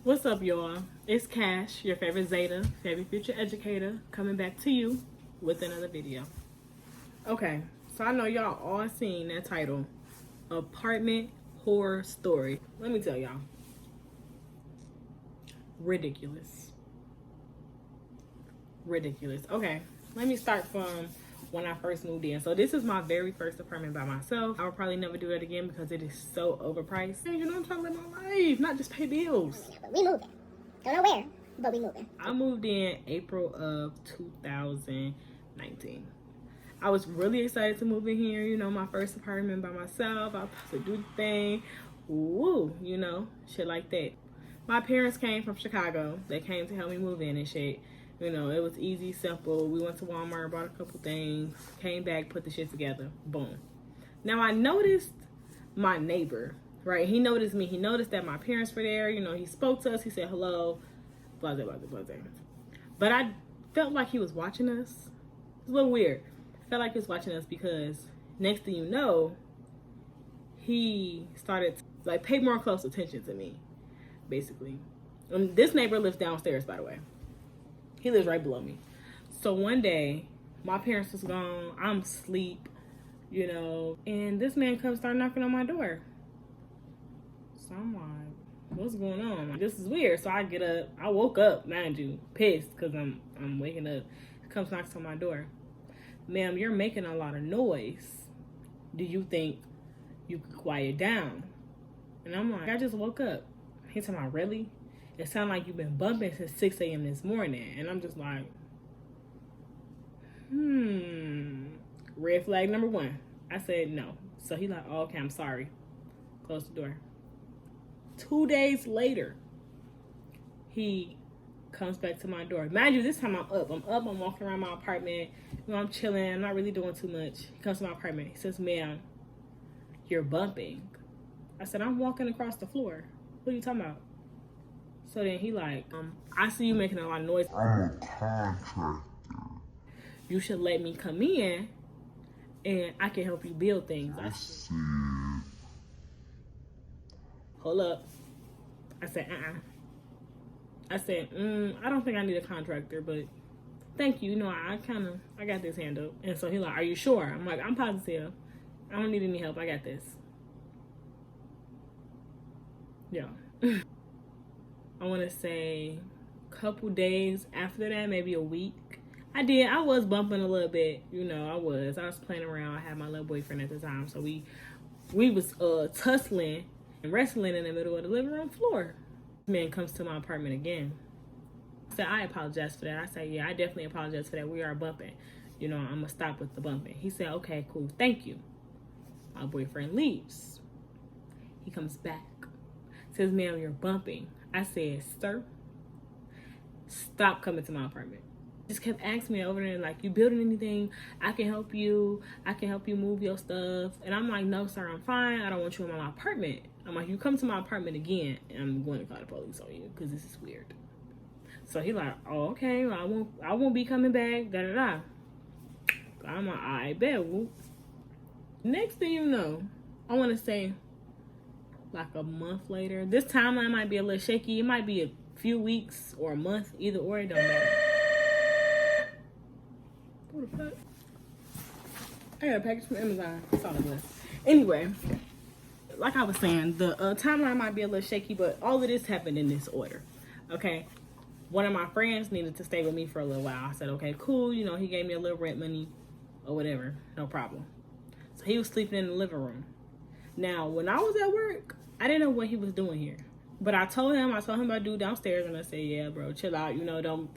What's up, y'all? It's Cash, your favorite Zeta, favorite future educator, coming back to you with another video. Okay, so I know y'all all seen that title, Apartment Horror Story. Let me tell y'all, ridiculous. Ridiculous. Okay, let me start from when I first moved in. So this is my very first apartment by myself. I will probably never do that again because it is so overpriced. And you know I'm trying to live my life, not just pay bills. But we moving. Don't know where, but we moving. I moved in April of 2019. I was really excited to move in here. You know, my first apartment by myself. I was supposed to do the thing. Woo, you know, shit like that. My parents came from Chicago. They came to help me move in and shit. You know, it was easy, simple. We went to Walmart, bought a couple things, came back, put the shit together. Boom. Now, I noticed my neighbor, right? He noticed me. He noticed that my parents were there. You know, he spoke to us. He said hello, blah, blah, blah, blah, blah. But I felt like he was watching us. It's a little weird. I felt like he was watching us because next thing you know, he started to, like, pay more close attention to me, basically. And this neighbor lives downstairs, by the way. He lives right below me. So one day, my parents was gone. I'm asleep, you know, and this man comes start knocking on my door. So I'm like, what's going on? Like, this is weird. So I get up. I woke up, mind you, pissed because I'm waking up. He comes knocks on my door. Ma'am, you're making a lot of noise. Do you think you could quiet down? And I'm like, I just woke up. He's talking about, really? It sounds like you've been bumping since 6 a.m. this morning. And I'm just like, red flag number one. I said no. So he like, oh, okay, I'm sorry. Close the door. 2 days later, he comes back to my door. Mind you, this time I'm up. I'm walking around my apartment. You know, I'm chilling. I'm not really doing too much. He comes to my apartment. He says, ma'am, you're bumping. I said, I'm walking across the floor. What are you talking about? So then he like, I see you making a lot of noise. I'm a contractor. You should let me come in and I can help you build things. I said, hold up. I said, I said, I don't think I need a contractor, but thank you. You know, I got this handled. And so he like, are you sure? I'm like, I'm positive. I don't need any help. I got this. Yeah. I want to say a couple days after that, maybe a week. I was bumping a little bit. You know, I was playing around. I had my little boyfriend at the time. So we was tussling and wrestling in the middle of the living room floor. This man comes to my apartment again. I said, I apologize for that. I said, yeah, I definitely apologize for that. We are bumping. You know, I'm going to stop with the bumping. He said, okay, cool. Thank you. My boyfriend leaves. He comes back. Says, ma'am, you're bumping. I said, sir, stop coming to my apartment. Just kept asking me over there, like, you building anything? I can help you. I can help you move your stuff. And I'm like, no, sir, I'm fine. I don't want you in my apartment. I'm like, you come to my apartment again, and I'm going to call the police on you because this is weird. So he like, oh, okay, well, I won't be coming back, da-da-da. I'm like, I bet. Whoop. Next thing you know, I want to say, like a month later. This timeline might be a little shaky. It might be a few weeks or a month, either or, it don't matter. What the fuck? I got a package from Amazon. That's all it was. Anyway, like I was saying, the timeline might be a little shaky, but all of this happened in this order. Okay? One of my friends needed to stay with me for a little while. I said, okay, cool. You know, he gave me a little rent money or whatever. No problem. So he was sleeping in the living room. Now, when I was at work, I didn't know what he was doing here. But I told him about dude downstairs, and I said, yeah, bro, chill out. You know, don't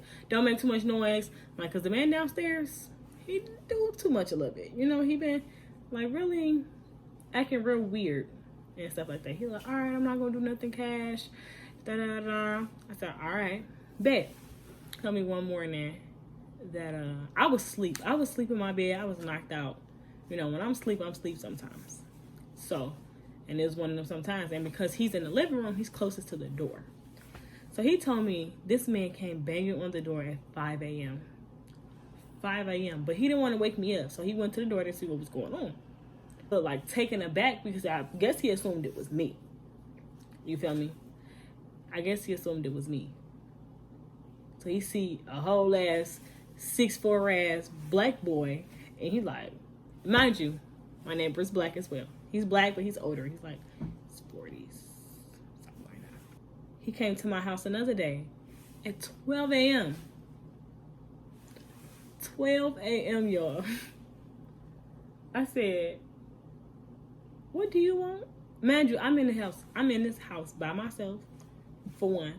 make too much noise. Like, because the man downstairs, he do too much a little bit. You know, he been, like, really acting real weird and stuff like that. He like, all right, I'm not going to do nothing, Cash. Da-da-da. I said, all right, bet. Tell me one morning that I was asleep. I was asleep in my bed. I was knocked out. You know, when I'm asleep sometimes. So, And it was one of them sometimes. And because he's in the living room, he's closest to the door. So he told me this man came banging on the door at 5 a.m. 5 a.m. But he didn't want to wake me up. So he went to the door to see what was going on. But like taken aback because I guess he assumed it was me. You feel me? I guess he assumed it was me. So he see a whole ass 6'4" ass black boy. And he like, mind you, my neighbor's black as well. He's black, but he's older. He's like, his 40s, something like that. He came to my house another day at 12 a.m. 12 a.m., y'all. I said, what do you want? Mind you, I'm in the house. I'm in this house by myself, for one.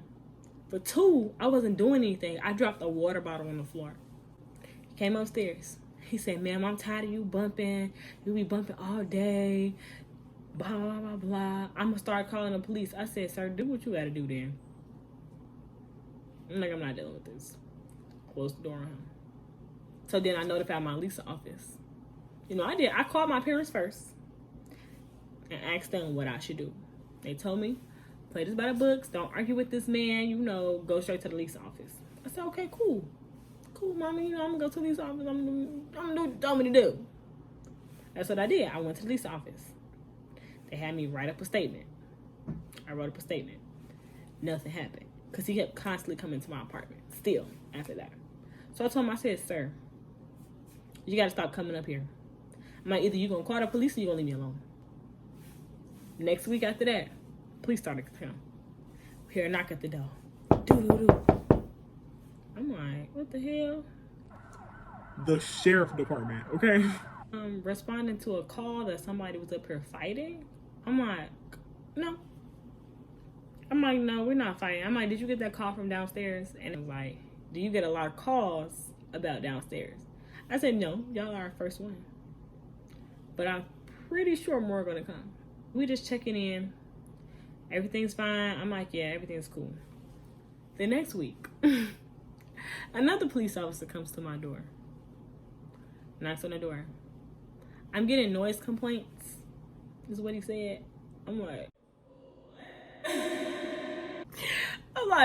For two, I wasn't doing anything. I dropped a water bottle on the floor. He came upstairs. He said, ma'am, I'm tired of you bumping. You be bumping all day. Blah, blah, blah, blah. I'm going to start calling the police. I said, sir, do what you got to do then. I'm like, I'm not dealing with this. Close the door on him. So then I notified my lease office. You know, I did. I called my parents first and asked them what I should do. They told me, play this by the books. Don't argue with this man. You know, go straight to the lease office. I said, okay, cool. Cool, mommy. You know, I'm going to go to the lease office. I'm going to do what you told me to do. That's what I did. I went to the lease office. They had me write up a statement. I wrote up a statement. Nothing happened. Because he kept constantly coming to my apartment. Still, after that. So I told him, I said, sir, you got to stop coming up here. I'm like, either you're going to call the police or you're going to leave me alone. Next week after that, police started to come. Hear a knock at the door. Doo-doo-doo. I'm like, what the hell? The sheriff department, okay? Responding to a call that somebody was up here fighting. I'm like, no. I'm like, no, we're not fighting. I'm like, did you get that call from downstairs? And it was like, do you get a lot of calls about downstairs? I said, no, y'all are our first one. But I'm pretty sure more are going to come. We just checking in. Everything's fine. I'm like, yeah, everything's cool. The next week, another police officer comes to my door. Knocks on the door. I'm getting noise complaints, is what he said. I'm like,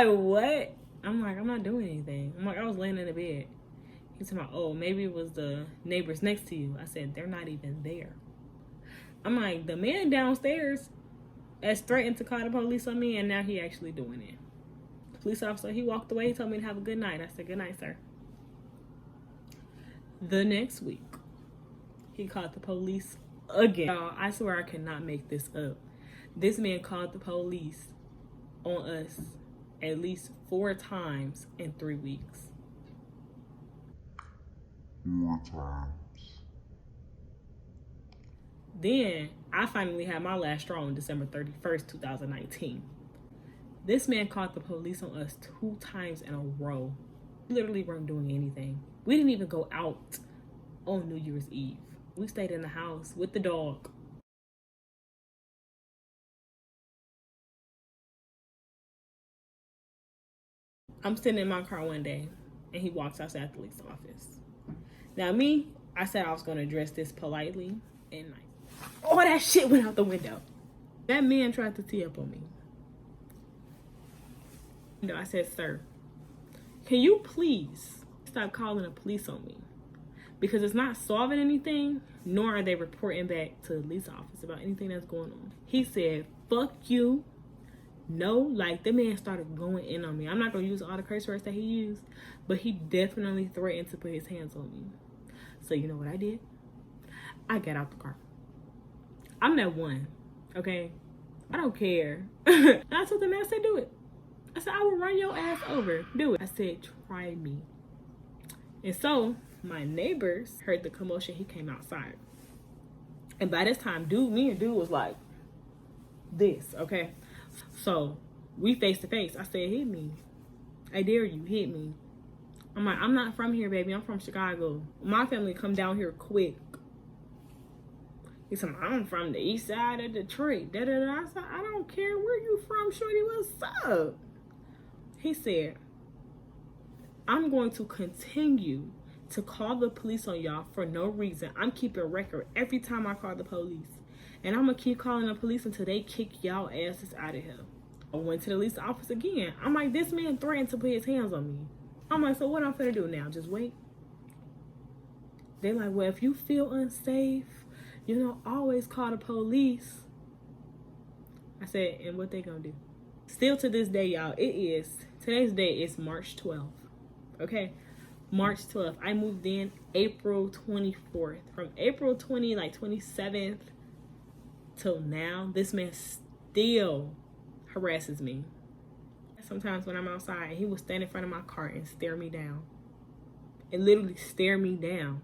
what? I'm like, I'm not doing anything. I'm like, I was laying in the bed. He's talking about, oh, maybe it was the neighbors next to you. I said, they're not even there. I'm like, the man downstairs has threatened to call the police on me, and now he actually doing it. The police officer, he walked away. He told me to have a good night. I said, good night, sir. The next week, he called the police again. I swear I cannot make this up. This man called the police on us at least 4 times in 3 weeks. 4 times. Then I finally had my last straw on December 31st, 2019. This man called the police on us 2 times in a row. We literally weren't doing anything. We didn't even go out on New Year's Eve. We stayed in the house with the dog. I'm sitting in my car one day, and he walks outside the lease office. Now me, I said I was going to address this politely and nice. All that shit went out the window. That man tried to tee up on me. I said, sir, can you please stop calling the police on me? Because it's not solving anything, nor are they reporting back to the lease office about anything that's going on. He said, fuck you. No, like the man started going in on me. I'm not going to use all the curse words that he used, but he definitely threatened to put his hands on me. So you know what I did? I got out the car. I'm that one, okay? I don't care. And I told the man, I said, do it. I said, I will run your ass over. Do it. I said, try me. And so my neighbors heard the commotion. He came outside. And by this time, me and dude was like this, okay? So we face to face. I said, hit me. I dare you, hit me. I'm like, I'm not from here, baby. I'm from Chicago. My family come down here quick. He said, I'm from the east side of Detroit. I said, I don't care where you from, shorty. What's up? He said, I'm going to continue to call the police on y'all for no reason. I'm keeping record every time I call the police. And I'm gonna keep calling the police until they kick y'all asses out of here. I went to the police office again. I'm like, this man threatened to put his hands on me. I'm like, so what I'm gonna do now? Just wait? They're like, well, if you feel unsafe, you know, always call the police. I said, and what they gonna do? Still to this day, y'all, today's date is March 12th. Okay? March 12th. I moved in April 24th. From April 27th till now, this man still harasses me. Sometimes when I'm outside, he will stand in front of my car and stare me down. And literally stare me down.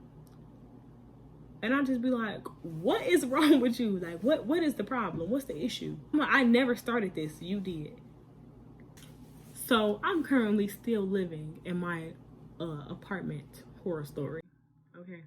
And I'll just be like, what is wrong with you? Like, what is the problem? What's the issue? I'm like, I never started this. You did. So I'm currently still living in my apartment horror story. Okay.